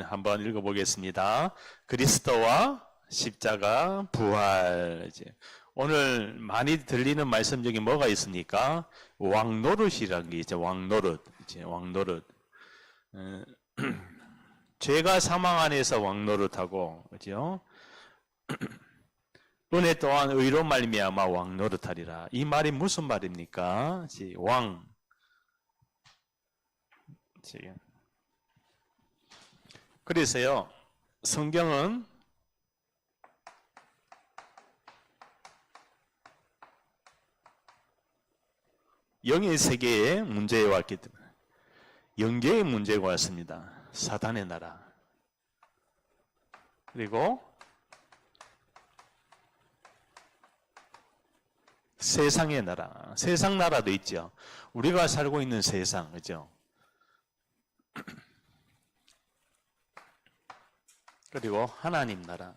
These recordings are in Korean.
한번 읽어보겠습니다. 그리스도와 십자가 부활. 이제 오늘 많이 들리는 말씀 중에 뭐가 있습니까? 왕노릇이라는 게 있죠. 왕노릇. 이제 왕노릇. 죄가 사망 안에서 왕노릇하고, 그죠? 은혜 또한 의로 말미암아 왕노릇하리라. 이 말이 무슨 말입니까? 왕. 그래서요, 성경은 영의 세계에 문제에 왔기 때문에 영계의 문제가 왔습니다. 사단의 나라. 그리고 세상의 나라. 세상 나라도 있죠. 우리가 살고 있는 세상, 그죠? 그리고 하나님 나라.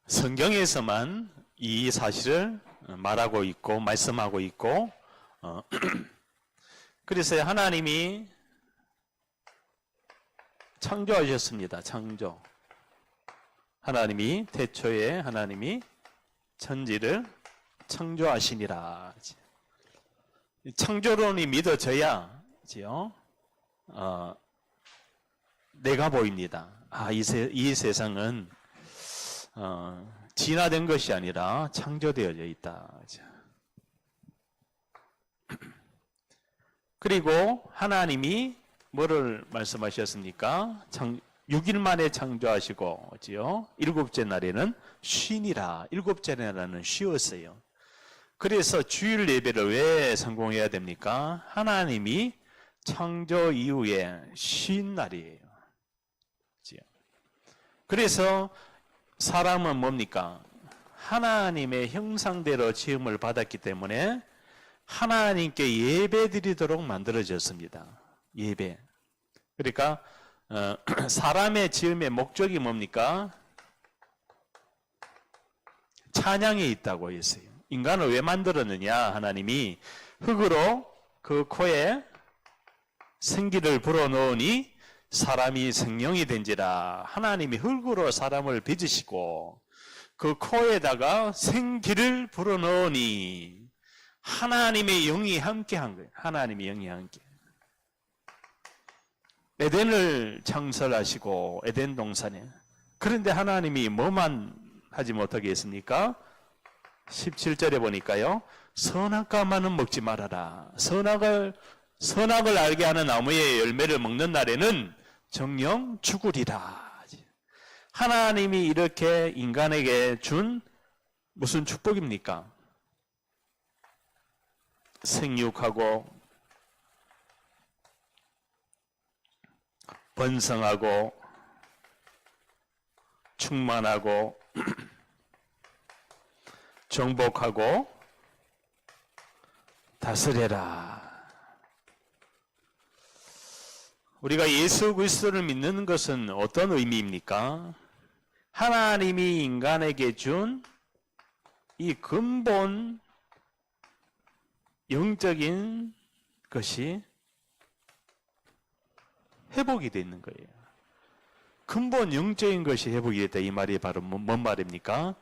성경에서만 이 사실을 말하고 있고 말씀하고 있고 그래서 하나님이 창조하셨습니다. 창조. 하나님이 태초에 하나님이 천지를 창조하시니라. 창조론이 믿어져야 내가 보입니다. 이 세상은 진화된 것이 아니라 창조되어져 있다. 그리고 하나님이 뭐를 말씀하셨습니까? 6일 만에 창조하시고, 일곱째 날에는 쉬니라. 일곱째 날에는 쉬었어요. 그래서 주일 예배를 왜 성공해야 됩니까? 하나님이 창조 이후에 쉰 날이에요. 그래서 사람은 뭡니까? 하나님의 형상대로 지음을 받았기 때문에 하나님께 예배 드리도록 만들어졌습니다. 예배. 그러니까 사람의 지음의 목적이 뭡니까? 찬양에 있다고 했어요. 인간을 왜 만들었느냐? 하나님이 흙으로 그 코에 생기를 불어넣으니 사람이 생명이 된지라. 하나님이 흙으로 사람을 빚으시고 그 코에다가 생기를 불어넣으니 하나님의 영이 함께한 거예요. 하나님의 영이 함께. 에덴을 창설하시고 에덴 동산에. 그런데 하나님이 뭐만 하지 못하게 했습니까? 17절에 보니까요. 선악과만은 먹지 말아라. 선악을 알게 하는 나무의 열매를 먹는 날에는 정령 죽으리라. 하나님이 이렇게 인간에게 준 무슨 축복입니까? 생육하고 번성하고 충만하고 정복하고 다스려라. 우리가 예수 그리스도를 믿는 것은 어떤 의미입니까? 하나님이 인간에게 준 이 근본 영적인 것이 회복이 되는 거예요. 근본 영적인 것이 회복이 됐다. 이 말이 바로 뭔 말입니까?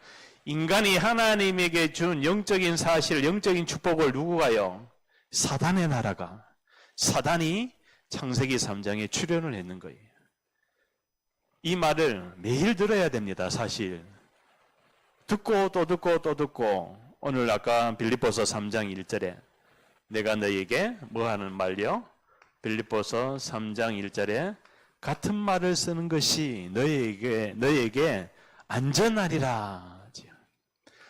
인간이 하나님에게 준 영적인 사실, 영적인 축복을 누구가요? 사단의 나라가. 사단이 창세기 3장에 출현을 했는 거예요. 이 말을 매일 들어야 됩니다. 사실. 듣고 또 듣고 또 듣고 오늘 아까 빌립보서 3장 1절에 내가 너에게 뭐 하는 말이요? 빌립보서 3장 1절에 같은 말을 쓰는 것이 너에게 안전하리라.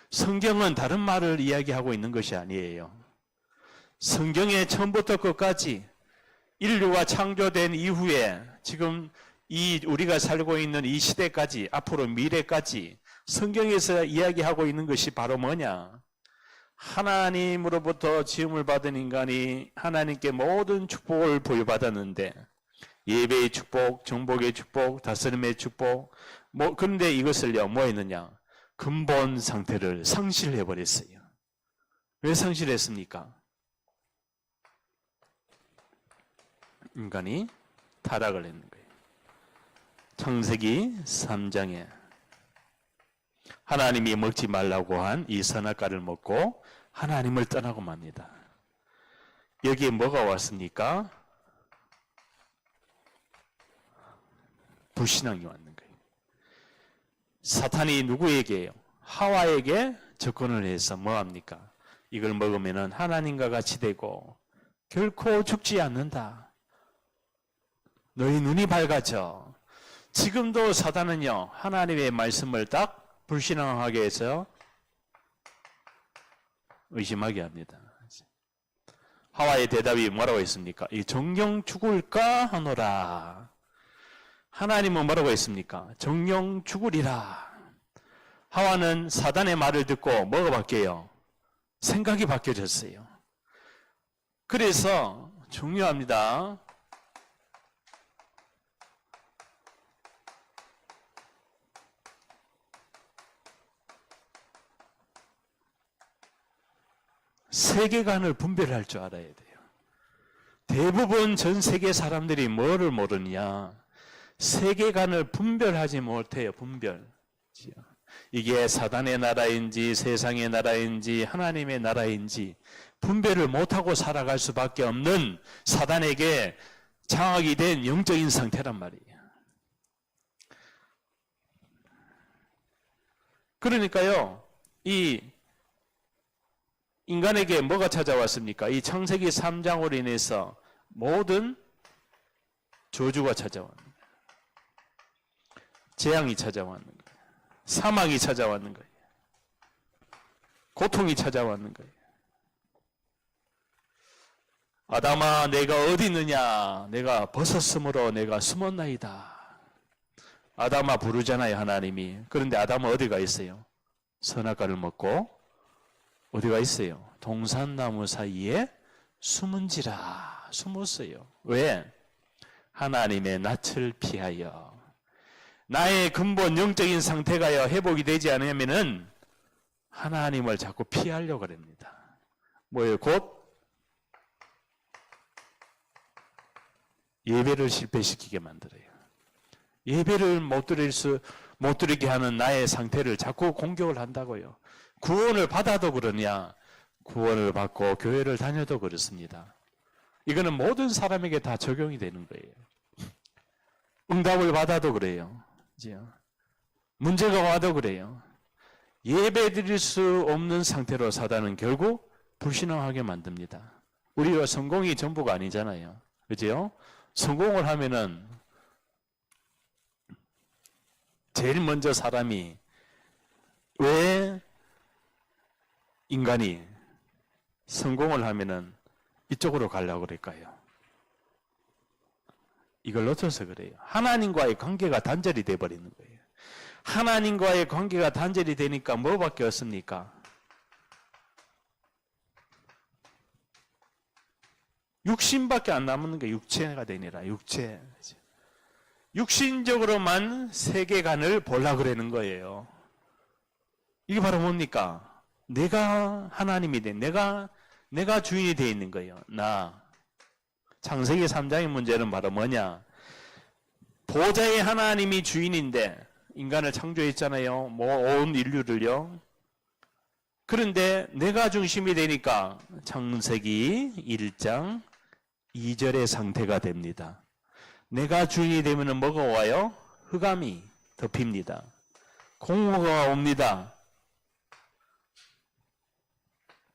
성경은 다른 말을 이야기하고 있는 것이 아니에요. 성경의 처음부터 끝까지 인류가 창조된 이후에 지금 우리가 살고 있는 이 시대까지 앞으로 미래까지 성경에서 이야기하고 있는 것이 바로 뭐냐? 하나님으로부터 지음을 받은 인간이 하나님께 모든 축복을 부여받았는데 예배의 축복, 정복의 축복, 다스림의 축복 그런데 이것을요 뭐 했느냐? 근본 상태를 상실해버렸어요. 왜 상실했습니까? 인간이 타락을 했는 거예요. 창세기 3장에 하나님이 먹지 말라고 한 이 선악과를 먹고 하나님을 떠나고 맙니다. 여기에 뭐가 왔습니까? 불신앙이 왔는 거예요. 사탄이 누구에게요? 하와에게 접근을 해서 뭐합니까? 이걸 먹으면 하나님과 같이 되고 결코 죽지 않는다. 너희 눈이 밝아져. 지금도 사탄은요, 하나님의 말씀을 딱 불신앙하게 해서 의심하게 합니다. 하와의 대답이 뭐라고 했습니까? 이 정령 죽을까 하노라. 하나님은 뭐라고 했습니까? 정령 죽으리라. 하와는 사단의 말을 듣고 뭐가 바뀌어요? 생각이 바뀌어졌어요. 그래서 중요합니다. 세계관을 분별할 줄 알아야 돼요. 대부분 전 세계 사람들이 뭐를 모르냐? 세계관을 분별하지 못해요. 분별. 이게 사단의 나라인지 세상의 나라인지 하나님의 나라인지 분별을 못하고 살아갈 수밖에 없는 사단에게 장악이 된 영적인 상태란 말이에요. 그러니까요, 이 인간에게 뭐가 찾아왔습니까? 이 창세기 3장으로 인해서 모든 저주가 찾아왔는 거예요. 재앙이 찾아왔는 거예요. 사망이 찾아왔는 거예요. 고통이 찾아왔는 거예요. 아담아, 내가 어디 있느냐? 내가 벗었으므로 내가 숨었나이다. 아담아 부르잖아요, 하나님이. 그런데 아담은 어디가 있어요? 선악과를 먹고 어디가 있어요? 동산나무 사이에 숨은지라. 숨었어요. 왜? 하나님의 낯을 피하여. 나의 근본 영적인 상태가요, 회복이 되지 않으면은 하나님을 자꾸 피하려고 합니다. 뭐예요? 곧 예배를 실패시키게 만들어요. 예배를 못 드리게 하는 나의 상태를 자꾸 공격을 한다고요. 구원을 받아도 그러냐? 구원을 받고 교회를 다녀도 그렇습니다. 이거는 모든 사람에게 다 적용이 되는 거예요. 응답을 받아도 그래요. 문제가 와도 그래요. 예배 드릴 수 없는 상태로 사단은 결국 불신앙하게 만듭니다. 우리가 성공이 전부가 아니잖아요. 그죠? 성공을 하면은 제일 먼저 사람이 왜 인간이 성공을 하면은 이쪽으로 가려고 그럴까요? 이걸 놓쳐서 그래요. 하나님과의 관계가 단절이 돼버리는 거예요. 하나님과의 관계가 단절이 되니까 뭐밖에 없습니까? 육신밖에 안 남는 게 육체가 되니라. 육체. 육신적으로만 세계관을 보려고 그러는 거예요. 이게 바로 뭡니까? 내가 하나님이 된, 내가 주인이 되어 있는 거예요. 나. 창세기 3장의 문제는 바로 뭐냐? 보좌의 하나님이 주인인데 인간을 창조했잖아요. 온 인류를요. 그런데 내가 중심이 되니까 창세기 1장 2절의 상태가 됩니다. 내가 주인이 되면 뭐가 와요? 흑암이 덮입니다. 공허가 옵니다.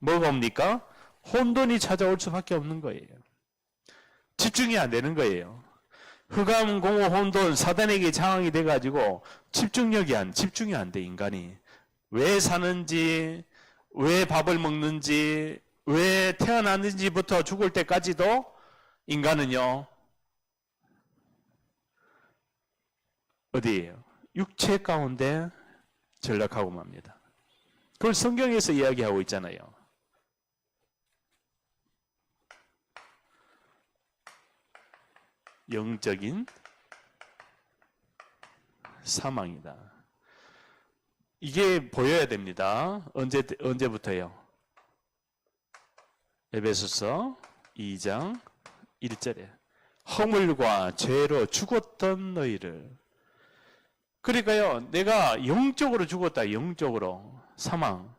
뭐가 옵니까? 혼돈이 찾아올 수밖에 없는 거예요. 집중이 안 되는 거예요. 흑암, 공허, 혼돈, 사단에게 장악이 돼가지고 집중이 안 돼, 인간이. 왜 사는지, 왜 밥을 먹는지, 왜 태어났는지부터 죽을 때까지도 인간은요, 어디예요? 육체 가운데 전락하고 맙니다. 그걸 성경에서 이야기하고 있잖아요. 영적인 사망이다. 이게 보여야 됩니다. 언제부터요? 에베소서 2장 1절에 허물과 죄로 죽었던 너희를. 그러니까요, 내가 영적으로 죽었다. 영적으로. 사망.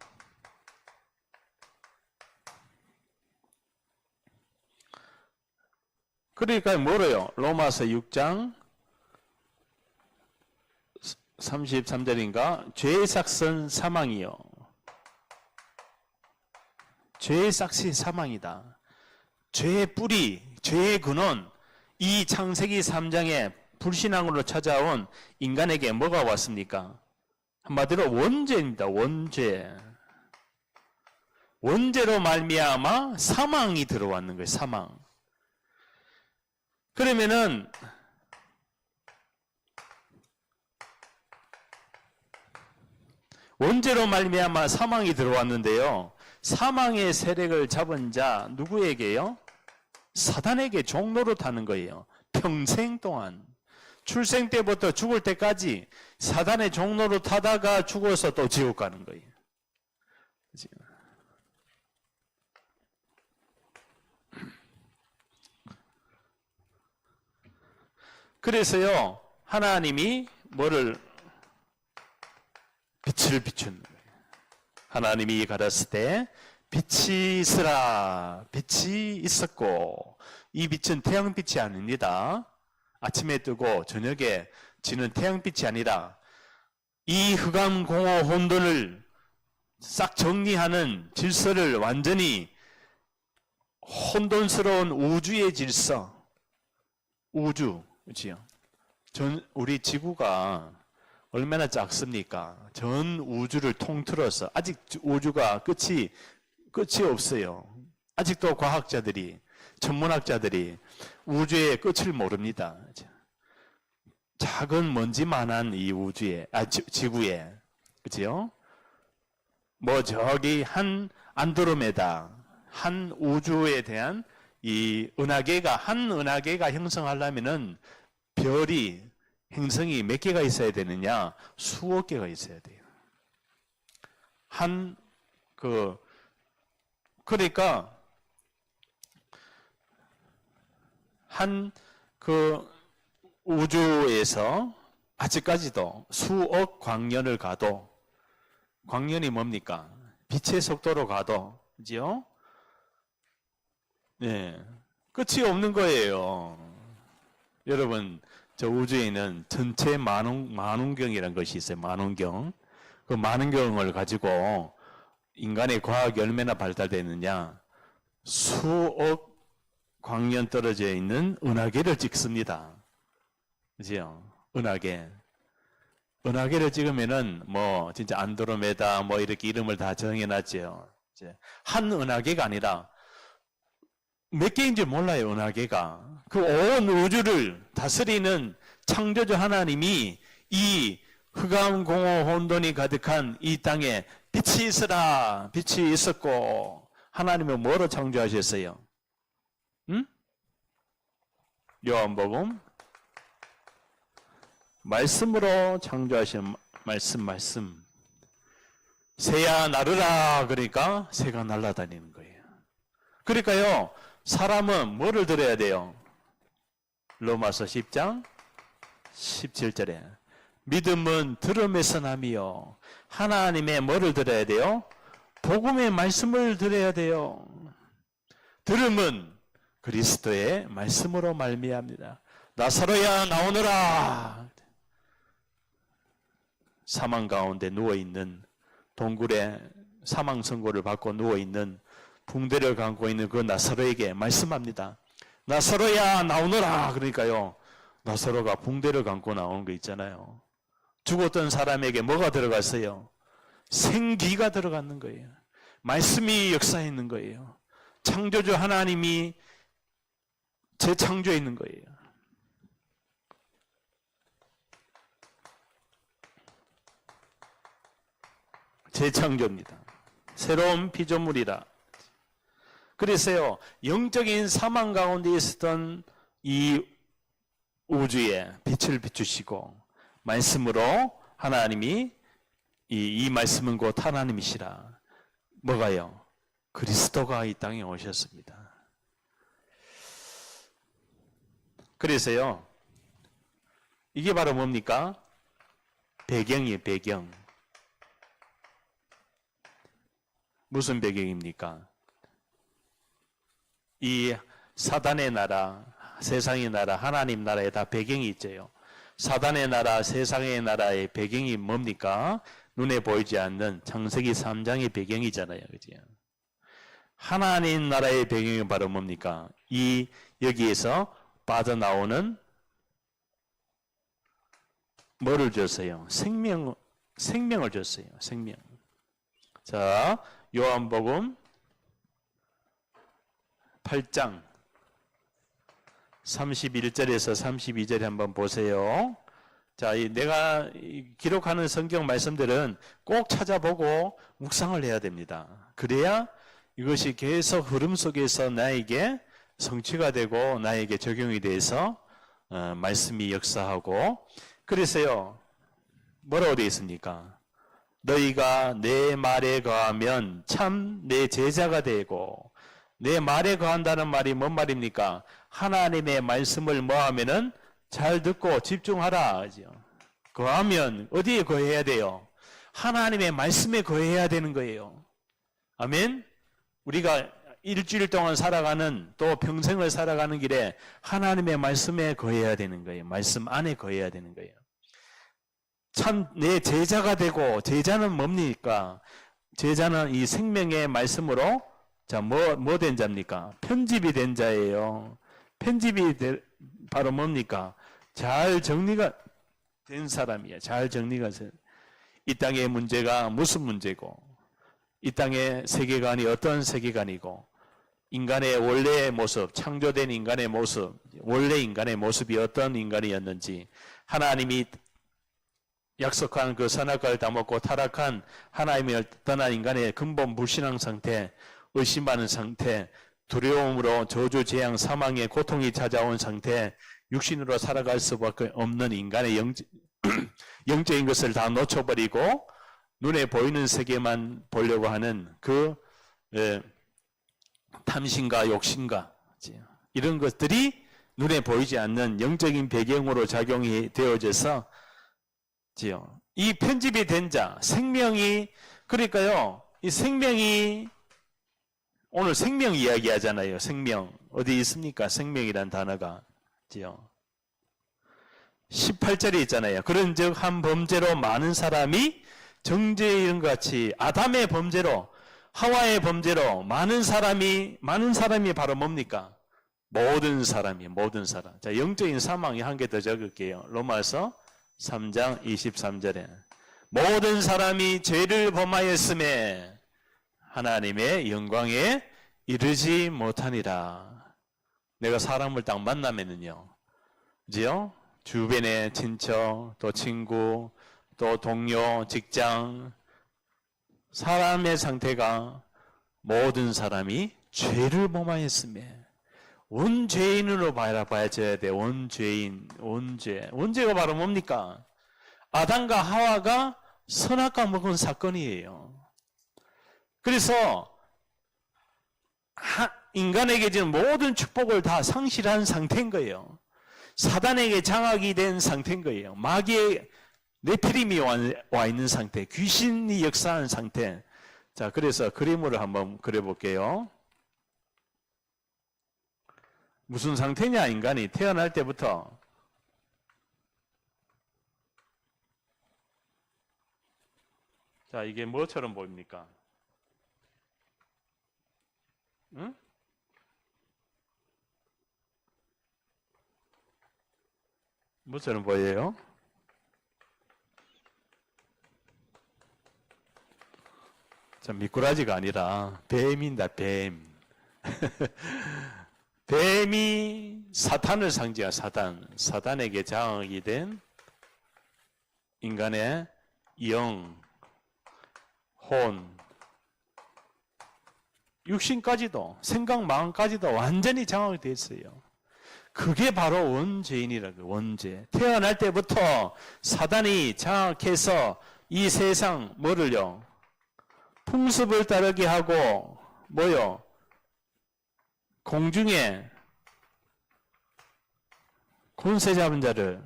그러니까 뭐래요? 로마서 6장 33절인가? 죄의 삭은 사망이요. 죄의 삭이 사망이다. 죄의 뿌리, 죄의 근원, 이 창세기 3장에 불신앙으로 찾아온 인간에게 뭐가 왔습니까? 한마디로 원죄입니다. 원죄. 원죄로 말미암아 사망이 들어왔는 거예요. 사망. 그러면은 원죄로 말미암아 사망이 들어왔는데요. 사망의 세력을 잡은 자 누구에게요? 사단에게 종로로 타는 거예요. 평생 동안. 출생 때부터 죽을 때까지 사단의 종로로 타다가 죽어서 또 지옥 가는 거예요. 그래서요, 하나님이 뭐를 빛을 비춘 거예요. 하나님이 가르쳤을 때 빛이 있으라. 빛이 있었고, 이 빛은 태양빛이 아닙니다. 아침에 뜨고 저녁에 지는 태양빛이 아니라 이 흑암 공허 혼돈을 싹 정리하는 질서를 완전히 혼돈스러운 우주의 질서, 우주, 그렇지요? 우리 지구가 얼마나 작습니까? 전 우주를 통틀어서 아직 우주가 끝이 없어요. 아직도 과학자들이, 천문학자들이 우주의 끝을 모릅니다. 작은 먼지만한 이 우주에, 지구에, 그치요? 뭐 저기 한 안드로메다, 한 우주에 대한 이 한 은하계가 형성하려면은 별이, 행성이 몇 개가 있어야 되느냐? 수억 개가 있어야 돼요. 그러니까, 우주에서 아직까지도 수억 광년을 가도, 광년이 뭡니까? 빛의 속도로 가도, 그죠? 네. 끝이 없는 거예요. 여러분, 저 우주에는 전체 만운경이라는 것이 있어요. 만운경. 그 만운경을 가지고 인간의 과학이 얼마나 발달됐느냐. 수억 광년 떨어져 있는 은하계를 찍습니다. 그죠? 은하계. 은하계를 찍으면은 뭐 진짜 안드로메다 뭐 이렇게 이름을 다 정해놨죠. 한 은하계가 아니라 몇 개인지 몰라요, 은하계가. 그 온 우주를 다스리는 창조주 하나님이 이 흑암 공허 혼돈이 가득한 이 땅에 빛이 있으라, 빛이 있었고, 하나님은 뭐로 창조하셨어요? 응? 요한복음 말씀으로 창조하신 말씀. 새야 나르라, 그러니까 새가 날아다니는 거예요. 그러니까요, 사람은 뭐를 들어야 돼요? 로마서 10장 17절에 믿음은 들음에서 남이요. 하나님의 뭐를 들어야 돼요? 복음의 말씀을 들어야 돼요. 들음은 그리스도의 말씀으로 말미암니다. 나사로야 나오너라. 사망 가운데 누워있는, 동굴에 사망 선고를 받고 누워있는, 붕대를 감고 있는 그 나사로에게 말씀합니다. 나사로야 나오너라. 그러니까요, 나사로가 붕대를 감고 나오는 거 있잖아요. 죽었던 사람에게 뭐가 들어갔어요? 생기가 들어갔는 거예요. 말씀이 역사했는 거예요. 창조주 하나님이 재창조해 있는 거예요. 재창조입니다. 새로운 피조물이라. 그래서요, 영적인 사망 가운데 있었던 이 우주에 빛을 비추시고, 말씀으로 하나님이 이 말씀은 곧 하나님이시라. 뭐가요? 그리스도가 이 땅에 오셨습니다. 그래서요, 이게 바로 뭡니까? 배경이에요, 배경. 무슨 배경입니까? 이 사단의 나라, 세상의 나라, 하나님 나라에 다 배경이 있죠. 사단의 나라, 세상의 나라의 배경이 뭡니까? 눈에 보이지 않는 창세기 3장의 배경이잖아요. 그죠? 하나님 나라의 배경이 바로 뭡니까? 여기에서 빠져나오는 뭐를 줬어요? 생명을 줬어요. 생명. 자, 요한복음 8장 31절에서 32절에 한번 보세요. 자, 내가 기록하는 성경 말씀들은 꼭 찾아보고 묵상을 해야 됩니다. 그래야 이것이 계속 흐름 속에서 나에게 성취가 되고 나에게 적용이 돼서 말씀이 역사하고, 그래서요, 뭐라고 되어 있습니까? 너희가 내 말에 거하면 참 내 제자가 되고, 내 말에 거한다는 말이 뭔 말입니까? 하나님의 말씀을 뭐 하면은 잘 듣고 집중하라. 그죠? 거하면 어디에 거해야 돼요? 하나님의 말씀에 거해야 되는 거예요. 아멘? 우리가 일주일 동안 살아가는, 또 평생을 살아가는 길에 하나님의 말씀에 거해야 되는 거예요. 말씀 안에 거해야 되는 거예요. 참 내 제자가 되고, 제자는 뭡니까? 제자는 이 생명의 말씀으로, 자, 뭐 된 자입니까? 편집이 된 자예요. 바로 뭡니까? 잘 정리가 된 사람이에요. 잘 정리가 된. 이 땅의 문제가 무슨 문제고, 이 땅의 세계관이 어떤 세계관이고, 인간의 원래의 모습, 창조된 인간의 모습, 원래 인간의 모습이 어떤 인간이었는지, 하나님이 약속한 그 선악과를 다 먹고 타락한 하나님을 떠난 인간의 근본 불신앙 상태, 의심하는 상태, 두려움으로 저주, 재앙, 사망의 고통이 찾아온 상태, 육신으로 살아갈 수밖에 없는 인간의 영적인 것을 다 놓쳐버리고 눈에 보이는 세계만 보려고 하는 그 탐심과 욕심과 이런 것들이 눈에 보이지 않는 영적인 배경으로 작용이 되어져서 이 편집이 된 자, 생명이, 그러니까요, 이 생명이, 오늘 생명 이야기 하잖아요. 생명. 어디 있습니까? 생명이란 단어가. 18절에 있잖아요. 그런즉 한 범죄로 많은 사람이 정죄에 이른 것 같이 아담의 범죄로, 하와의 범죄로 많은 사람이 바로 뭡니까? 모든 사람이, 모든 사람. 자, 영적인 사망이 한 개 더 적을게요. 로마서 3장 23절에 모든 사람이 죄를 범하였음에 하나님의 영광에 이르지 못하니라. 내가 사람을 딱 만나면은요, 그죠? 주변의 친척, 또 친구, 또 동료, 직장, 사람의 상태가 모든 사람이 죄를 범하였음에, 원죄인으로 바라봐야 돼. 원죄인, 원죄. 원죄가 바로 뭡니까? 아담과 하와가 선악과 먹은 사건이에요. 그래서 인간에게 지금 모든 축복을 다 상실한 상태인 거예요. 사단에게 장악이 된 상태인 거예요. 마귀의 네피림이 와 있는 상태, 귀신이 역사한 상태. 자, 그래서 그림으로 한번 그려볼게요. 무슨 상태냐, 인간이 태어날 때부터. 자, 이게 뭐처럼 보입니까? 응? 뭐처럼 보여요? 자, 미꾸라지가 아니라 뱀입니다, 뱀. 뱀이 사탄을 상징한 사단에게 장악이 된 인간의 영, 혼, 육신까지도, 생각, 마음까지도 완전히 장악이 됐어요. 그게 바로 원죄인이라고. 원죄. 태어날 때부터 사단이 장악해서 이 세상 뭐를요? 풍습을 따르게 하고 뭐요? 공중에 권세 잡은 자를,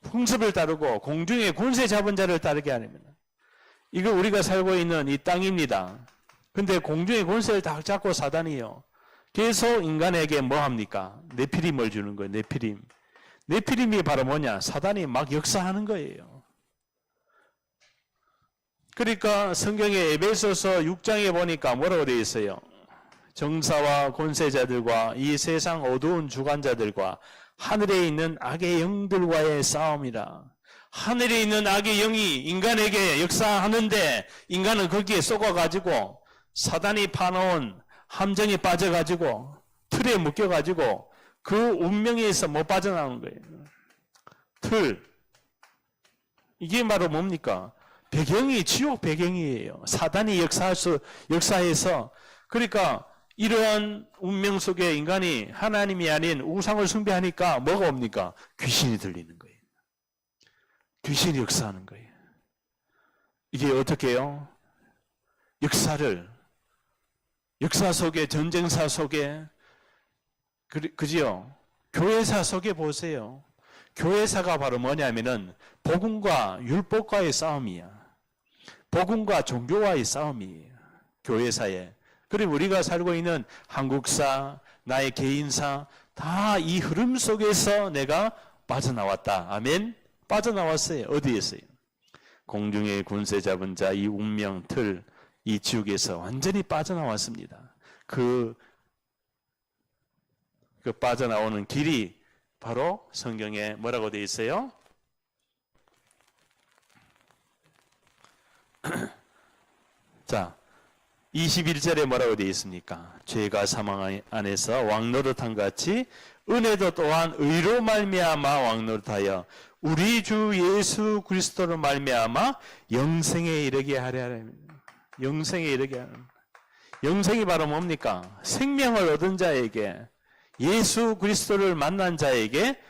풍습을 따르고 공중의 권세 잡은 자를 따르게 하려면, 이거 우리가 살고 있는 이 땅입니다. 근데 공중의 권세를 다 잡고 사단이요, 계속 인간에게 뭐 합니까? 네피림을 주는 거예요. 네피림. 네피림이 바로 뭐냐? 사단이 막 역사하는 거예요. 그러니까 성경의 에베소서 6장에 보니까 뭐라고 되어 있어요? 정사와 권세자들과 이 세상 어두운 주관자들과 하늘에 있는 악의 영들과의 싸움이라. 하늘에 있는 악의 영이 인간에게 역사하는데 인간은 거기에 속아가지고 사단이 파놓은 함정에 빠져가지고 틀에 묶여가지고 그 운명에서 못 빠져나오는 거예요. 틀. 이게 바로 뭡니까? 배경이 지옥 배경이에요. 사단이 역사해서, 그러니까 이러한 운명 속에 인간이 하나님이 아닌 우상을 숭배하니까 뭐가 옵니까? 귀신이 들리는 거예요. 귀신이 역사하는 거예요. 이게 어떻게 해요? 역사 속에, 전쟁사 속에, 그지요? 교회사 속에 보세요. 교회사가 바로 뭐냐면은 복음과 율법과의 싸움이야. 복음과 종교와의 싸움이에요. 교회사에. 그리고 우리가 살고 있는 한국사, 나의 개인사, 다 이 흐름 속에서 내가 빠져나왔다. 아멘? 빠져나왔어요. 어디에서요? 공중의 군세 잡은 자, 이 운명 틀, 이 지옥에서 완전히 빠져나왔습니다. 그 빠져나오는 길이 바로 성경에 뭐라고 되어 있어요? 자, 21절에 뭐라고 되어 있습니까? 죄가 사망 안에서 왕노릇한 같이 은혜도 또한 의로 말미암아 왕노릇하여 우리 주 예수 그리스도로 말미암아 영생에 이르게 하려 합니다. 영생에 이르게 하는. 영생이 바로 뭡니까? 생명을 얻은 자에게, 예수 그리스도를 만난 자에게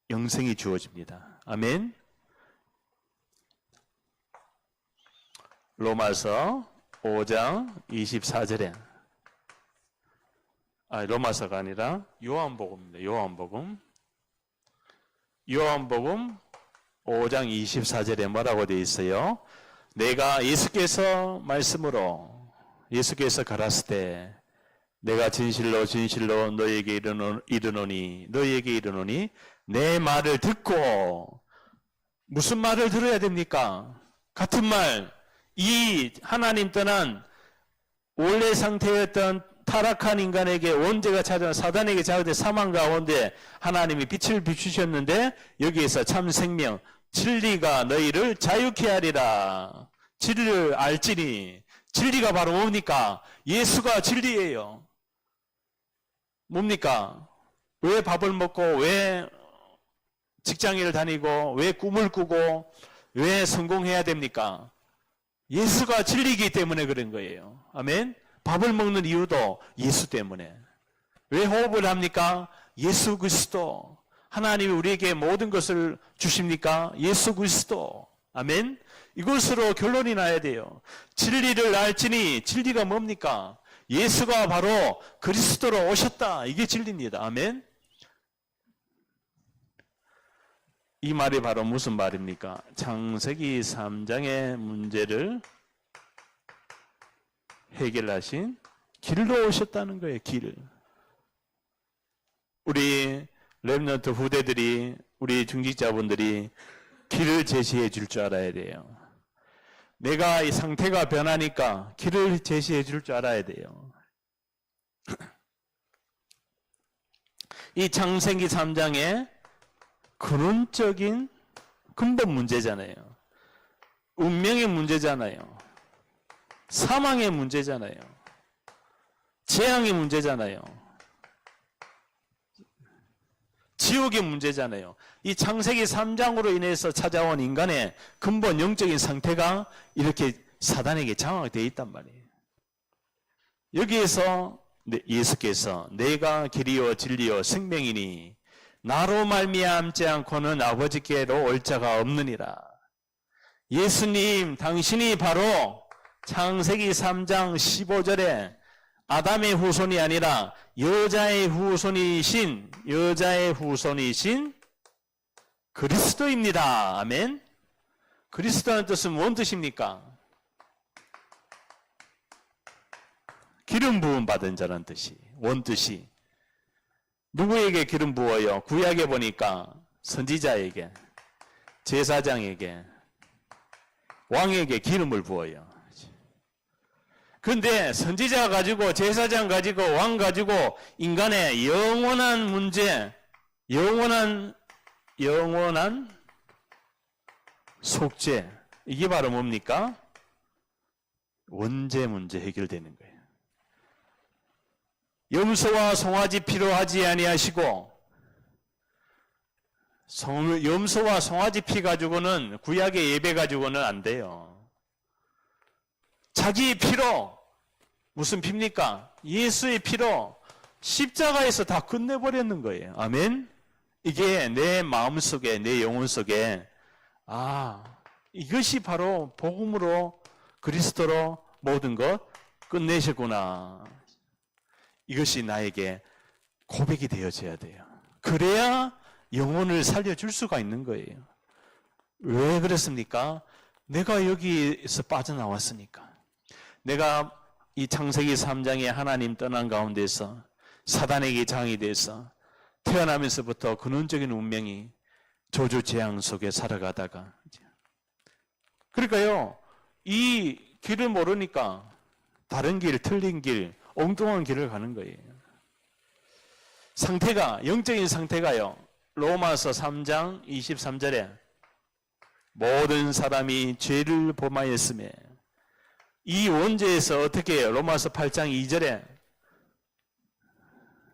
영생이 주어집니다. 아멘. 로마서 5장 24절에, 로마서가 아니라 요한복음입니다. 요한복음 5장 24절에 뭐라고 되어 있어요? 내가 예수께서 가라스 때 내가 진실로 너희에게 이르노니 내 말을 듣고, 무슨 말을 들어야 됩니까? 같은 말, 이 하나님 떠난 원래 상태였던 타락한 인간에게 원죄가 찾아온 사단에게 찾아온 사망 가운데 하나님이 빛을 비추셨는데 여기에서 참 생명, 진리가 너희를 자유케 하리라. 진리를 알지니. 진리가 바로 뭡니까? 예수가 진리예요. 뭡니까? 왜 밥을 먹고, 왜 직장을 다니고, 왜 꿈을 꾸고, 왜 성공해야 됩니까? 예수가 진리이기 때문에 그런 거예요. 아멘? 밥을 먹는 이유도 예수 때문에. 왜 호흡을 합니까? 예수 그리스도. 하나님이 우리에게 모든 것을 주십니까? 예수 그리스도. 아멘? 이것으로 결론이 나야 돼요. 진리를 알지니, 진리가 뭡니까? 예수가 바로 그리스도로 오셨다. 이게 진리입니다. 아멘? 이 말이 바로 무슨 말입니까? 창세기 3장의 문제를 해결하신 길로 오셨다는 거예요. 길. 우리 렘넌트 후대들이, 우리 중직자분들이 길을 제시해 줄 줄 알아야 돼요. 내가 이 상태가 변하니까 길을 제시해 줄 줄 알아야 돼요. 이 창세기 3장의 근원적인 근본 문제잖아요. 운명의 문제잖아요. 사망의 문제잖아요. 재앙의 문제잖아요. 지옥의 문제잖아요. 이 창세기 3장으로 인해서 찾아온 인간의 근본 영적인 상태가 이렇게 사단에게 장악되어 있단 말이에요. 여기에서 예수께서 내가 길이요 진리요 생명이니 나로 말미암지 않고는 아버지께로 올 자가 없느니라. 예수님, 당신이 바로 창세기 3장 15절에 아담의 후손이 아니라 여자의 후손이신 그리스도입니다. 아멘. 그리스도라는 뜻은 뭔 뜻입니까? 기름 부음 받은 자라는 뜻이, 원뜻이. 누구에게 기름 부어요? 구약에 보니까 선지자에게, 제사장에게, 왕에게 기름을 부어요. 그런데 선지자 가지고, 제사장 가지고, 왕 가지고 인간의 영원한 문제, 영원한 속죄, 이게 바로 뭡니까? 원죄 문제 해결되는 거예요. 염소와 송아지 피로 하지 아니하시고, 염소와 송아지 피 가지고는, 구약의 예배 가지고는 안 돼요. 자기 피로, 무슨 피입니까? 예수의 피로 십자가에서 다 끝내버렸는 거예요. 아멘? 이게 내 마음속에, 내 영혼 속에, 이것이 바로 복음으로, 그리스도로 모든 것 끝내셨구나. 이것이 나에게 고백이 되어져야 돼요. 그래야 영혼을 살려줄 수가 있는 거예요. 왜 그렇습니까? 내가 여기서 빠져나왔으니까. 내가 이 창세기 3장에 하나님 떠난 가운데서 사단에게 장이 돼서 태어나면서부터 근원적인 운명이 저주 재앙 속에 살아가다가, 그러니까요, 이 길을 모르니까 다른 길, 틀린 길, 엉뚱한 길을 가는 거예요. 상태가, 영적인 상태가요, 로마서 3장 23절에 모든 사람이 죄를 범하였으며, 이 원죄에서 어떻게 해요? 로마서 8장 2절에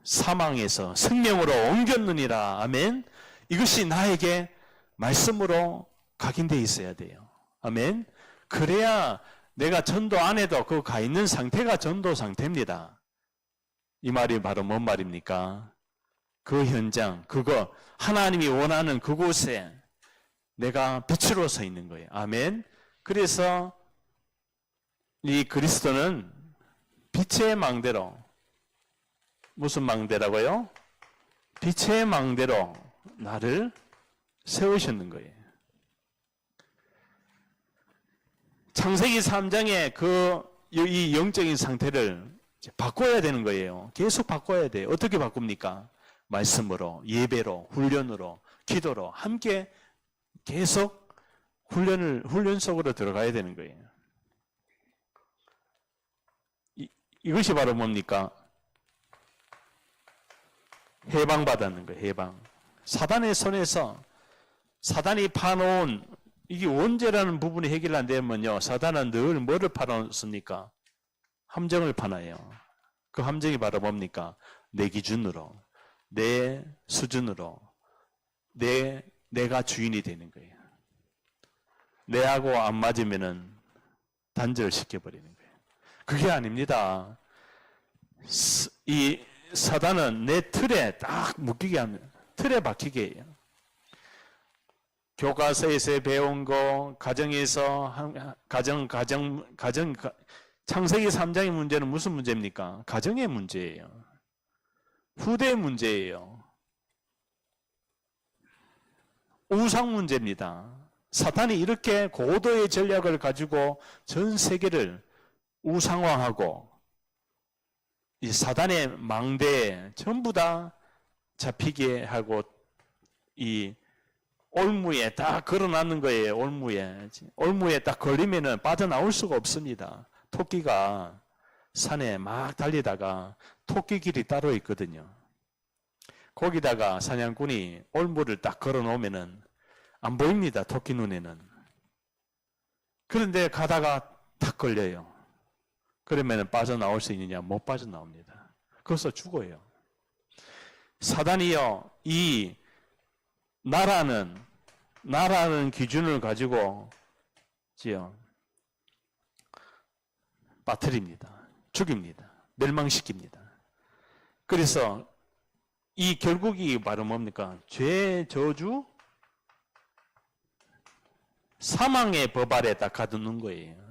사망에서 생명으로 옮겼느니라. 아멘. 이것이 나에게 말씀으로 각인되어 있어야 돼요. 아멘. 그래야 내가 전도 안 해도 그 가 있는 상태가 전도 상태입니다. 이 말이 바로 뭔 말입니까? 그 현장, 그거 하나님이 원하는 그곳에 내가 빛으로 서 있는 거예요. 아멘. 그래서 이 그리스도는 빛의 망대로, 무슨 망대라고요? 빛의 망대로 나를 세우셨는 거예요. 창세기 3장의 이 영적인 상태를 바꿔야 되는 거예요. 계속 바꿔야 돼요. 어떻게 바꿉니까? 말씀으로, 예배로, 훈련으로, 기도로 함께 계속 훈련 속으로 들어가야 되는 거예요. 이것이 바로 뭡니까? 해방받았는 거예요. 해방. 사단의 손에서, 사단이 파놓은, 이게 원죄라는 부분이 해결 안 되면요, 사단은 늘 뭐를 파놓습니까? 함정을 파놔요. 그 함정이 바로 뭡니까? 내 기준으로, 내 수준으로, 내가 주인이 되는 거예요. 내하고 안 맞으면은 단절시켜버리는 거예요. 그게 아닙니다. 이 사단은 내 틀에 딱 묶이게 하면, 틀에 박히게 해요. 교과서에서 배운 거, 가정에서, 창세기 3장의 문제는 무슨 문제입니까? 가정의 문제예요. 후대의 문제예요. 우상 문제입니다. 사탄이 이렇게 고도의 전략을 가지고 전 세계를 우상화하고, 이 사단의 망대에 전부 다 잡히게 하고, 이 올무에 딱 걸어놨는 거예요. 올무에 딱 걸리면은 빠져나올 수가 없습니다. 토끼가 산에 막 달리다가 토끼길이 따로 있거든요. 거기다가 사냥꾼이 올무를 딱 걸어놓으면은 안 보입니다. 토끼 눈에는. 그런데 가다가 탁 걸려요. 그러면 빠져나올 수 있느냐? 못 빠져나옵니다. 거기서 죽어요. 사단이요, 이 나라는 기준을 가지고 빠뜨립니다. 죽입니다. 멸망시킵니다. 그래서 이 결국이 바로 뭡니까? 죄, 저주, 사망의 법 아래 딱 가두는 거예요.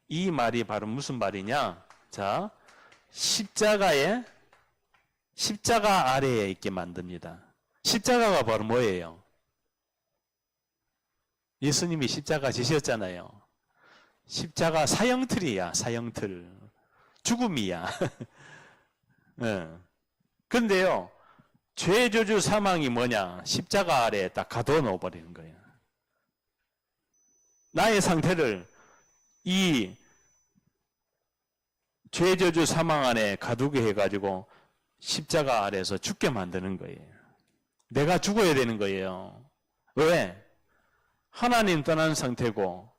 이 말이 바로 무슨 말이냐? 자, 십자가 아래에 있게 만듭니다. 십자가가 바로 뭐예요? 예수님이 십자가 지셨잖아요. 십자가 사형틀이야, 사형틀. 죽음이야. 그런데요, 죄, 저주, 사망이 뭐냐? 십자가 아래에 딱 가둬 버리는 거예요. 나의 상태를 이 죄, 저주, 사망 안에 가두게 해가지고 십자가 아래에서 죽게 만드는 거예요. 내가 죽어야 되는 거예요. 왜? 하나님 떠난 상태고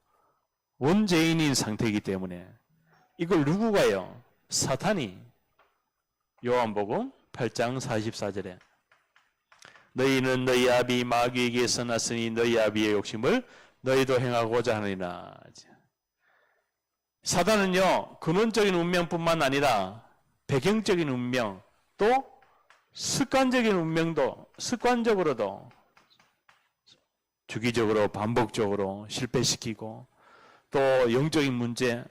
원죄인인 상태이기 때문에 이걸 누구가요? 사탄이. 요한복음 8장 44절에 너희는 너희 아비 마귀에게서 났으니 너희 아비의 욕심을 너희도 행하고자 하느니라. 사단은요, 근원적인 운명뿐만 아니라 배경적인 운명, 또 습관적인 운명도, 습관적으로도 주기적으로 반복적으로 실패시키고, 또 영적인 문제,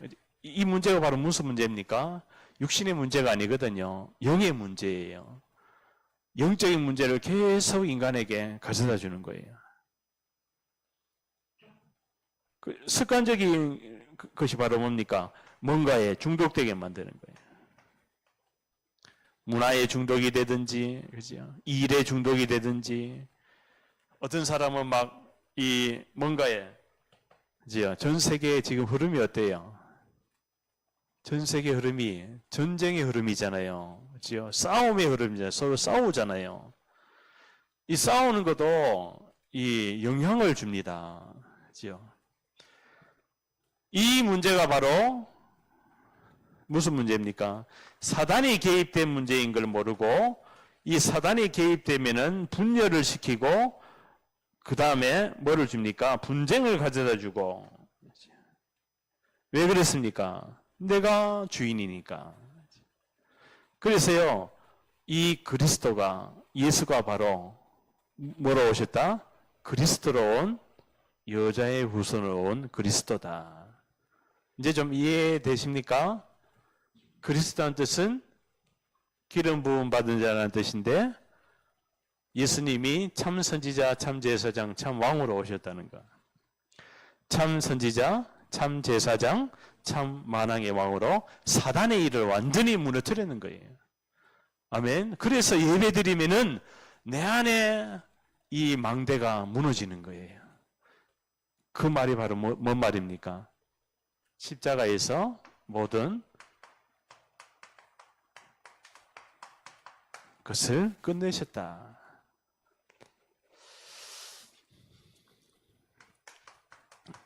이 문제가 바로 무슨 문제입니까? 육신의 문제가 아니거든요. 영의 문제예요. 영적인 문제를 계속 인간에게 가져다 주는 거예요. 그 습관적인 것이 바로 뭡니까? 뭔가에 중독되게 만드는 거예요. 문화에 중독이 되든지, 그죠? 일에 중독이 되든지, 어떤 사람은 막 이 뭔가에, 그죠? 전 세계의 지금 흐름이 어때요? 전 세계 흐름이 전쟁의 흐름이잖아요. 그죠? 싸움의 흐름이잖아요. 서로 싸우잖아요. 이 싸우는 것도 이 영향을 줍니다. 그죠? 이 문제가 바로 무슨 문제입니까? 사단이 개입된 문제인 걸 모르고, 이 사단이 개입되면은 분열을 시키고, 그 다음에 뭐를 줍니까? 분쟁을 가져다 주고. 왜 그랬습니까? 내가 주인이니까. 그래서요, 이 그리스도가, 예수가 바로 뭐로 오셨다? 그리스도로 온, 여자의 후손으로 온 그리스도다. 이제 좀 이해되십니까? 그리스도라는 뜻은 기름 부음 받은 자라는 뜻인데, 예수님이 참 선지자, 참 제사장, 참 왕으로 오셨다는 것. 참 선지자, 참 제사장, 참 만왕의 왕으로 사단의 일을 완전히 무너뜨리는 거예요. 아멘. 그래서 예배 드리면은 내 안에 이 망대가 무너지는 거예요. 그 말이 바로 뭔 말입니까? 십자가에서 모든 것을 끝내셨다.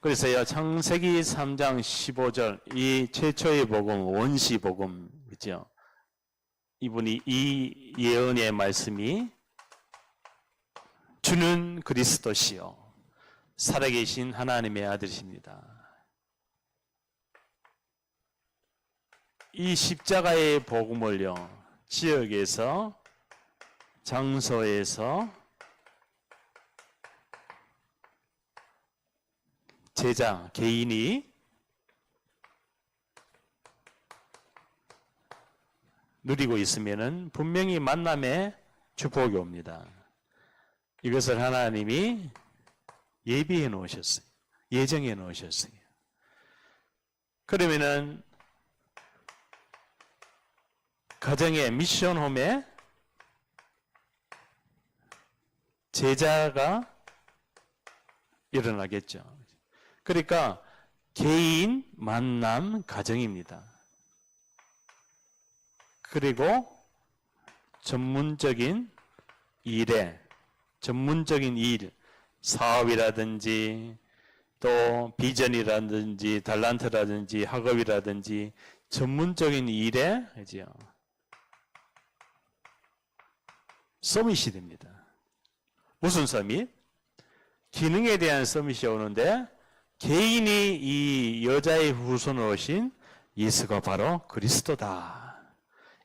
그래서요, 창세기 3장 15절, 이 최초의 복음, 원시 복음, 그죠? 이분이 이 예언의 말씀이 주는 그리스도시요, 살아계신 하나님의 아들이십니다. 이 십자가의 복음을요, 지역에서, 장소에서, 제자, 개인이 누리고 있으면은 분명히 만남의 축복이 옵니다. 이것을 하나님이 예비해 놓으셨어요. 예정해 놓으셨어요. 그러면은 가정의 미션홈에 제자가 일어나겠죠. 그러니까 개인 만남 가정입니다. 그리고 전문적인 일에, 전문적인 일, 사업이라든지 또 비전이라든지 달란트라든지 학업이라든지 전문적인 일에 그죠? 서밋이 됩니다. 무슨 서밋? 기능에 대한 서밋이 오는데, 개인이 이 여자의 후손으로 오신 예수가 바로 그리스도다.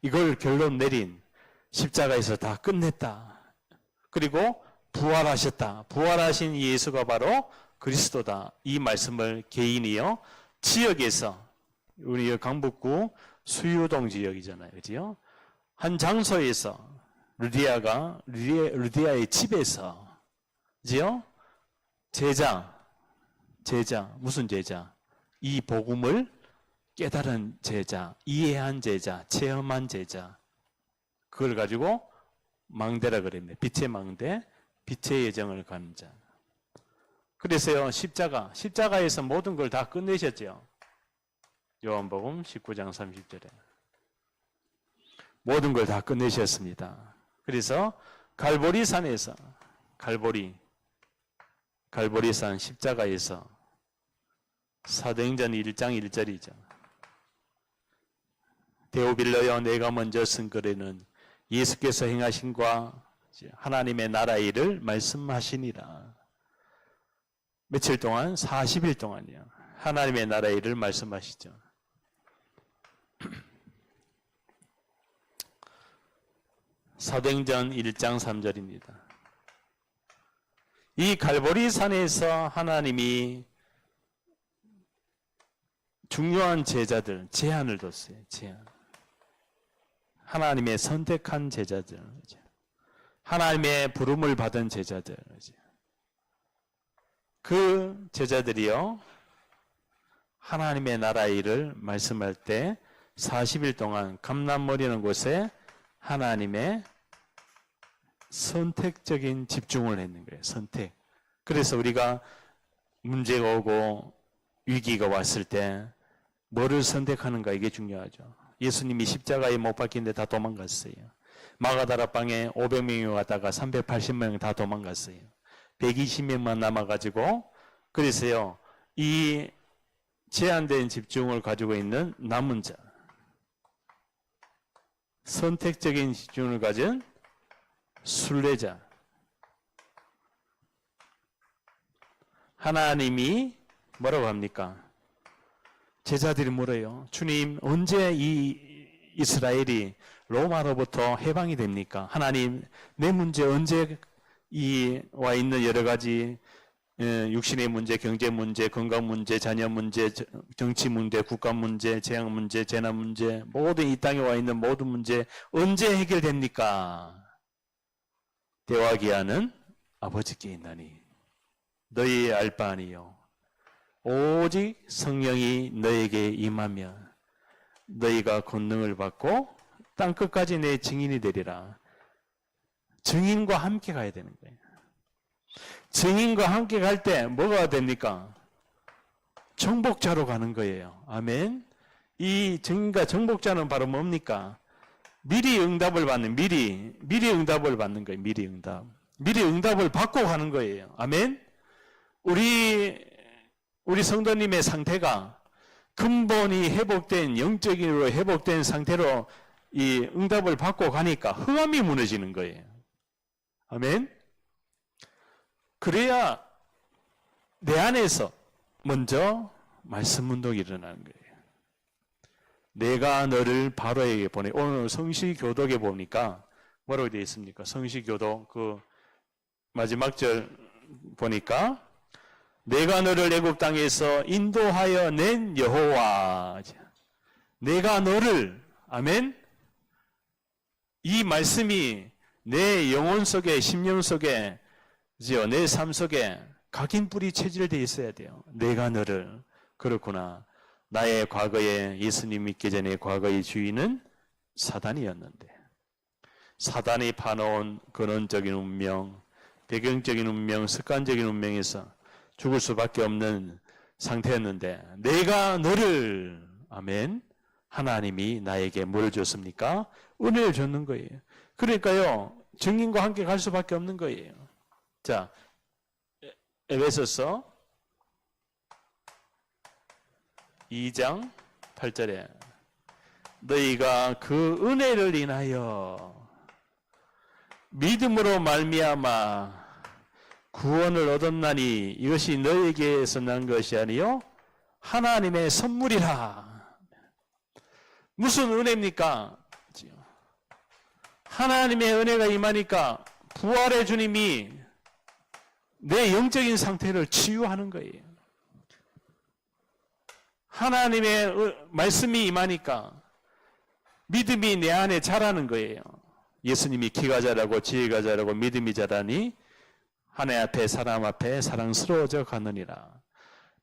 이걸 결론 내린, 십자가에서 다 끝냈다. 그리고 부활하셨다. 부활하신 예수가 바로 그리스도다. 이 말씀을 개인이요, 지역에서, 우리 강북구 수유동 지역이잖아요. 그죠? 한 장소에서 루디아의 집에서, 그죠? 제자, 무슨 제자? 이 복음을 깨달은 제자, 이해한 제자, 체험한 제자. 그걸 가지고 망대라 그랬네. 빛의 망대, 빛의 예정을 가는 자. 그래서요, 십자가에서 모든 걸 다 끝내셨죠. 요한복음 19장 30절에. 모든 걸 다 끝내셨습니다. 그래서 갈보리산에서, 갈보리산 십자가에서 사도행전 1장 1절이죠. 데오빌러여 내가 먼저 쓴 글에는 예수께서 행하신과 하나님의 나라 일을 말씀하시니라. 며칠 동안? 40일 동안이요. 하나님의 나라 일을 말씀하시죠. 사도행전 1장 3절입니다. 이 갈보리산에서 하나님이 중요한 제자들, 제안을 뒀어요. 제안. 하나님의 선택한 제자들, 하나님의 부름을 받은 제자들. 그 제자들이요, 하나님의 나라 일을 말씀할 때 40일 동안 감람머리라는 곳에 하나님의 선택적인 집중을 했는 거예요. 선택. 그래서 우리가 문제가 오고 위기가 왔을 때 뭐를 선택하는가, 이게 중요하죠. 예수님이 십자가에 못 박힌데 다 도망갔어요. 마가다라 방에 500명이 왔다가 380명 다 도망갔어요. 120명만 남아가지고, 그래서요, 이 제한된 집중을 가지고 있는 남은 자, 선택적인 집중을 가진 순례자, 하나님이 뭐라고 합니까? 제자들이 물어요. 주님, 언제 이 이스라엘이 로마로부터 해방이 됩니까? 하나님, 내 문제 언제 와 있는 여러 가지 육신의 문제, 경제 문제, 건강 문제, 자녀 문제, 정치 문제, 국가 문제, 재앙 문제, 재난 문제, 모든 이 땅에 와 있는 모든 문제 언제 해결됩니까? 대화기한은 아버지께 있나니 너희의 알 바 아니요 오직 성령이 너에게 임하면 너희가 권능을 받고 땅끝까지 내 증인이 되리라. 증인과 함께 가야 되는 거예요. 증인과 함께 갈 때 뭐가 됩니까? 정복자로 가는 거예요. 아멘. 이 증인과 정복자는 바로 뭡니까? 미리 응답을 받는, 미리 응답을 받는 거예요. 미리 응답을 받고 가는 거예요. 아멘. 우리 성도님의 상태가 근본이 회복된, 영적으로 회복된 상태로 이 응답을 받고 가니까 흑암이 무너지는 거예요. 아멘. 그래야 내 안에서 먼저 말씀 운동이 일어나는 거예요. 내가 너를 바로에게 보내. 오늘 성시교독에 보니까 뭐라고 되어 있습니까? 성시교독 그 마지막 절 보니까 내가 너를 애굽 땅에서 인도하여 낸 여호와. 내가 너를, 아멘. 이 말씀이 내 영혼 속에, 심령 속에, 내 삶 속에 각인뿌리 체질되어 있어야 돼요. 내가 너를. 그렇구나. 나의 과거에, 예수님 믿기 전에 과거의 주인은 사단이었는데, 사단이 파놓은 근원적인 운명, 배경적인 운명, 습관적인 운명에서 죽을 수밖에 없는 상태였는데, 내가 너를, 아멘, 하나님이 나에게 뭘 줬습니까? 은혜를 줬는 거예요. 그러니까요, 증인과 함께 갈 수밖에 없는 거예요. 자, 에베소서 2장 8절에 너희가 그 은혜를 인하여 믿음으로 말미암아 구원을 얻었나니 이것이 너희에게서 난 것이 아니요 하나님의 선물이라. 무슨 은혜입니까? 하나님의 은혜가 임하니까 부활의 주님이 내 영적인 상태를 치유하는 거예요. 하나님의 말씀이 임하니까 믿음이 내 안에 자라는 거예요. 예수님이 키가 자라고 지혜가 자라고 믿음이 자라니 하나님 앞에 사람 앞에 사랑스러워져 가느니라.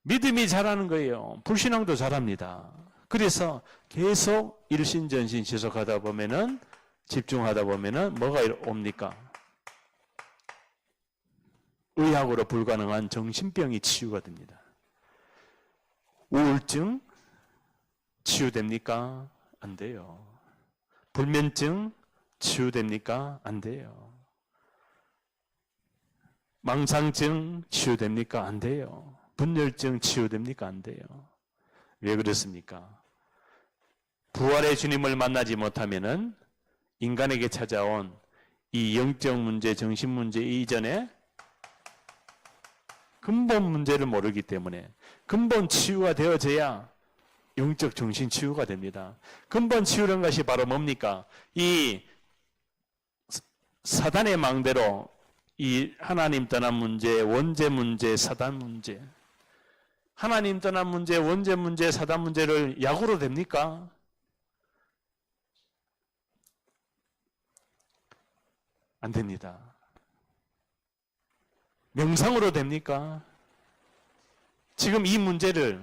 믿음이 자라는 거예요. 불신앙도 자랍니다. 그래서 계속 일신전신 지속하다 보면은 집중하다 보면은 뭐가 옵니까? 의학으로 불가능한 정신병이 치유가 됩니다. 우울증 치유됩니까? 안 돼요. 불면증 치유됩니까? 안 돼요. 망상증 치유됩니까? 안 돼요. 분열증 치유됩니까? 안 돼요. 왜 그렇습니까? 부활의 주님을 만나지 못하면은 인간에게 찾아온 이 영적 문제, 정신 문제 이전에 근본 문제를 모르기 때문에 근본 치유가 되어져야 영적 정신 치유가 됩니다. 근본 치유라는 것이 바로 뭡니까? 이 사단의 망대로 이 하나님 떠난 문제, 원죄 문제, 사단 문제, 하나님 떠난 문제, 원죄 문제, 사단 문제를 약으로 됩니까? 안 됩니다. 명상으로 됩니까? 지금 이 문제를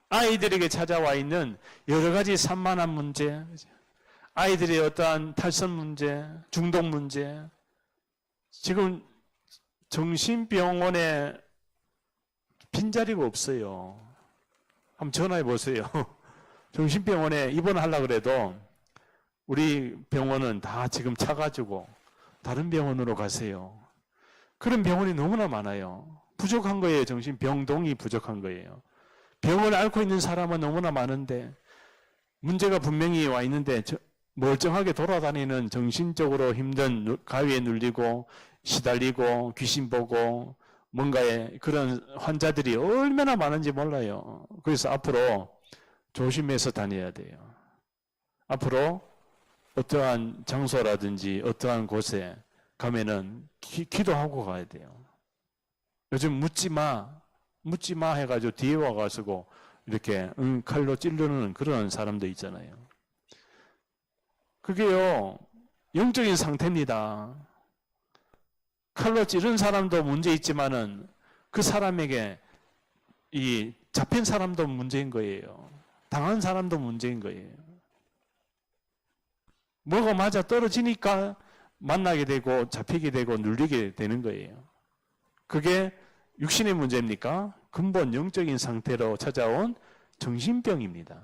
아이들에게 찾아와 있는 여러 가지 산만한 문제, 아이들의 어떠한 탈선 문제, 중독 문제, 지금 정신병원에 빈자리가 없어요. 한번 전화해 보세요. 정신병원에 입원하려고 그래도 우리 병원은 다 지금 차가지고 다른 병원으로 가세요. 그런 병원이 너무나 많아요. 부족한 거예요. 정신병동이 부족한 거예요. 병을 앓고 있는 사람은 너무나 많은데 문제가 분명히 와 있는데 멀쩡하게 돌아다니는 정신적으로 힘든 가위에 눌리고 시달리고 귀신 보고 뭔가에 그런 환자들이 얼마나 많은지 몰라요. 그래서 앞으로 조심해서 다녀야 돼요. 앞으로 어떠한 장소라든지 어떠한 곳에 가면은 기도하고 가야 돼요. 요즘 묻지 마 해가지고 뒤에 와가지고 이렇게 칼로 찌르는 그런 사람도 있잖아요. 그게요 영적인 상태입니다. 칼로 찌른 사람도 문제 있지만은 그 사람에게 이 잡힌 사람도 문제인 거예요. 당한 사람도 문제인 거예요. 뭐가 맞아 떨어지니까 만나게 되고 잡히게 되고 눌리게 되는 거예요. 그게 육신의 문제입니까? 근본 영적인 상태로 찾아온 정신병입니다.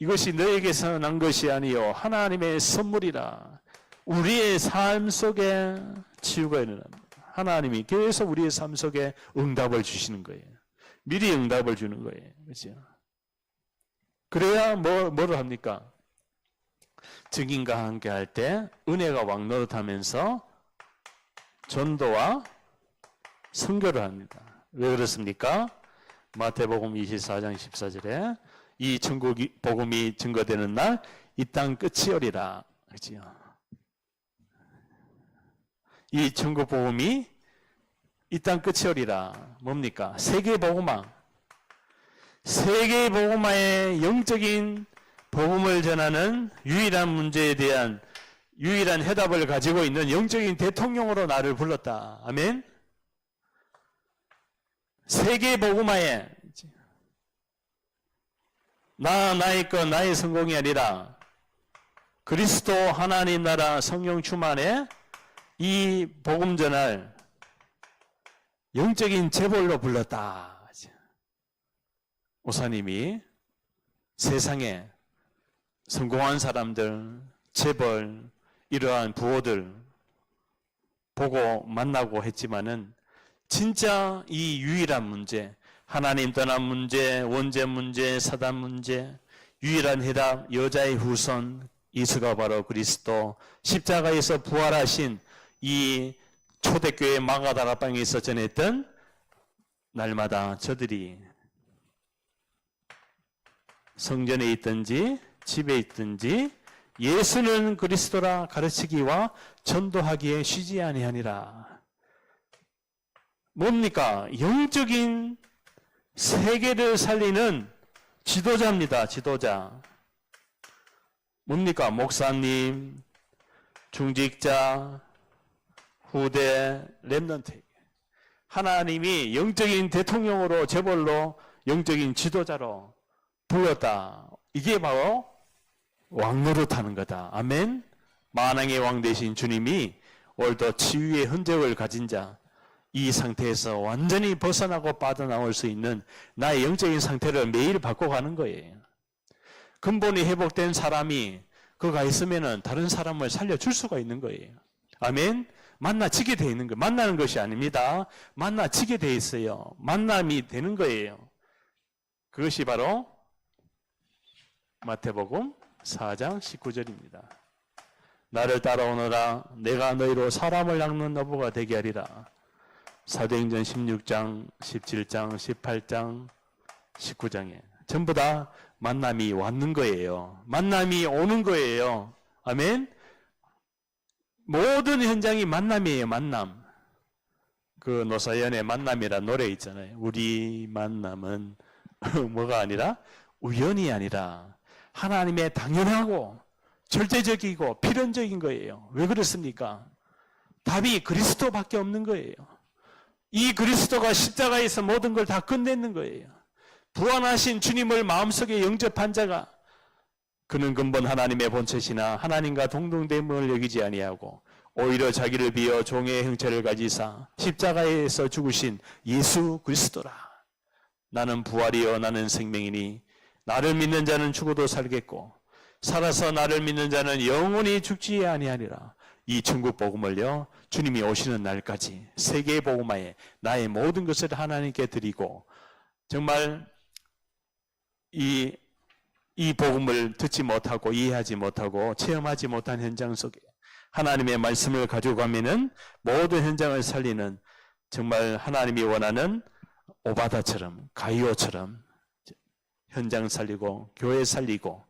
이것이 너에게서 난 것이 아니요 하나님의 선물이라. 우리의 삶 속에 치유가 일어납니다. 하나님이 계속 우리의 삶 속에 응답을 주시는 거예요. 미리 응답을 주는 거예요. 그렇죠? 그래야 뭐를 합니까? 증인과 함께 할 때 은혜가 왕노릇하면서 전도와 선교를 합니다. 왜 그렇습니까? 마태복음 24장 14절에 이 천국 복음이 증거되는 날 이 땅 끝이 오리라. 그렇죠? 이 천국 복음이 이 땅 끝이 오리라. 뭡니까? 세계 복음화. 세계 복음화의 영적인 복음을 전하는 유일한 문제에 대한 유일한 해답을 가지고 있는 영적인 대통령으로 나를 불렀다. 아멘. 세계 복음화에 나의 것 나의 성공이 아니라 그리스도 하나님 나라 성령 충만에 이 복음 전할 영적인 재벌로 불렀다. 오사님이 세상에 성공한 사람들, 재벌, 이러한 부호들 보고 만나고 했지만은 진짜 이 유일한 문제, 하나님 떠난 문제, 원죄 문제, 사단 문제, 유일한 해답, 여자의 후손, 예수가 바로 그리스도, 십자가에서 부활하신 이 초대교회 마가다락방에서 전했던 날마다 저들이 성전에 있든지 집에 있든지 예수는 그리스도라 가르치기와 전도하기에 쉬지 아니하니라. 뭡니까? 영적인 세계를 살리는 지도자입니다. 지도자. 뭡니까? 목사님, 중직자, 후대, 렘넌트. 하나님이 영적인 대통령으로, 재벌로, 영적인 지도자로 불렀다. 이게 바로 왕노릇하는 거다. 아멘. 만왕의 왕 되신 주님이 오늘도 치유의 흔적을 가진 자, 이 상태에서 완전히 벗어나고 빠져나올 수 있는 나의 영적인 상태를 매일 바꿔가는 거예요. 근본이 회복된 사람이 그가 있으면은 다른 사람을 살려줄 수가 있는 거예요. 아멘. 만나지게 돼 있는 거예요. 만나는 것이 아닙니다. 만나지게 돼 있어요. 만남이 되는 거예요. 그것이 바로 마태복음 4장 19절입니다. 나를 따라오너라. 내가 너희로 사람을 낚는 어부가 되게 하리라. 사도행전 16장, 17장, 18장, 19장에 전부 다 만남이 왔는 거예요. 만남이 오는 거예요. 아멘. 모든 현장이 만남이에요. 만남. 그 노사연의 만남이라 노래 있잖아요. 우리 만남은 뭐가 아니라 우연이 아니라 하나님의 당연하고 절대적이고 필연적인 거예요. 왜 그렇습니까? 답이 그리스도밖에 없는 거예요. 이 그리스도가 십자가에서 모든 걸 다 끝냈는 거예요. 부활하신 주님을 마음속에 영접한 자가 그는 근본 하나님의 본체시나 하나님과 동등됨을 여기지 아니하고 오히려 자기를 비어 종의 형체를 가지사 십자가에서 죽으신 예수 그리스도라. 나는 부활이요 나는 생명이니 나를 믿는 자는 죽어도 살겠고 살아서 나를 믿는 자는 영원히 죽지 아니하리라. 이 천국 복음을요 주님이 오시는 날까지 세계 복음화에 나의 모든 것을 하나님께 드리고 정말 이 복음을 듣지 못하고 이해하지 못하고 체험하지 못한 현장 속에 하나님의 말씀을 가지고 가면은 모든 현장을 살리는 정말 하나님이 원하는 오바다처럼 가이오처럼 현장 살리고 교회 살리고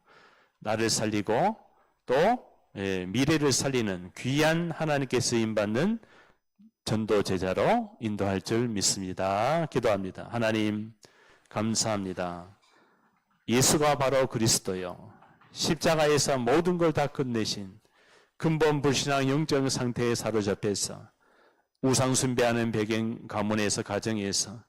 나를 살리고 또 미래를 살리는 귀한 하나님께 쓰임받는 전도 제자로 인도할 줄 믿습니다. 기도합니다. 하나님 감사합니다. 예수가 바로 그리스도요. 십자가에서 모든 걸 다 끝내신 근본 불신앙 영적 상태에 사로잡혀서 우상 숭배하는 배경 가문에서 가정에서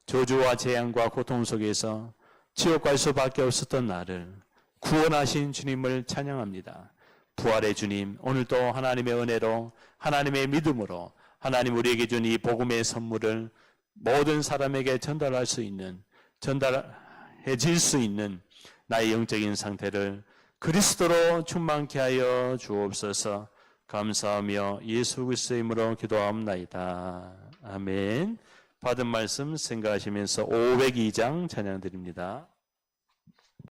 저주와 재앙과 고통 속에서 지옥 갈 수밖에 없었던 나를 구원하신 주님을 찬양합니다. 부활의 주님, 오늘도 하나님의 은혜로 하나님의 믿음으로 하나님 우리에게 준 이 복음의 선물을 모든 사람에게 전달할 수 있는 전달해질 수 있는 나의 영적인 상태를 그리스도로 충만케 하여 주옵소서. 감사하며 예수 그리스도의 이름으로 기도합나이다. 아멘. 받은 말씀 생각하시면서 502장 찬양 드립니다.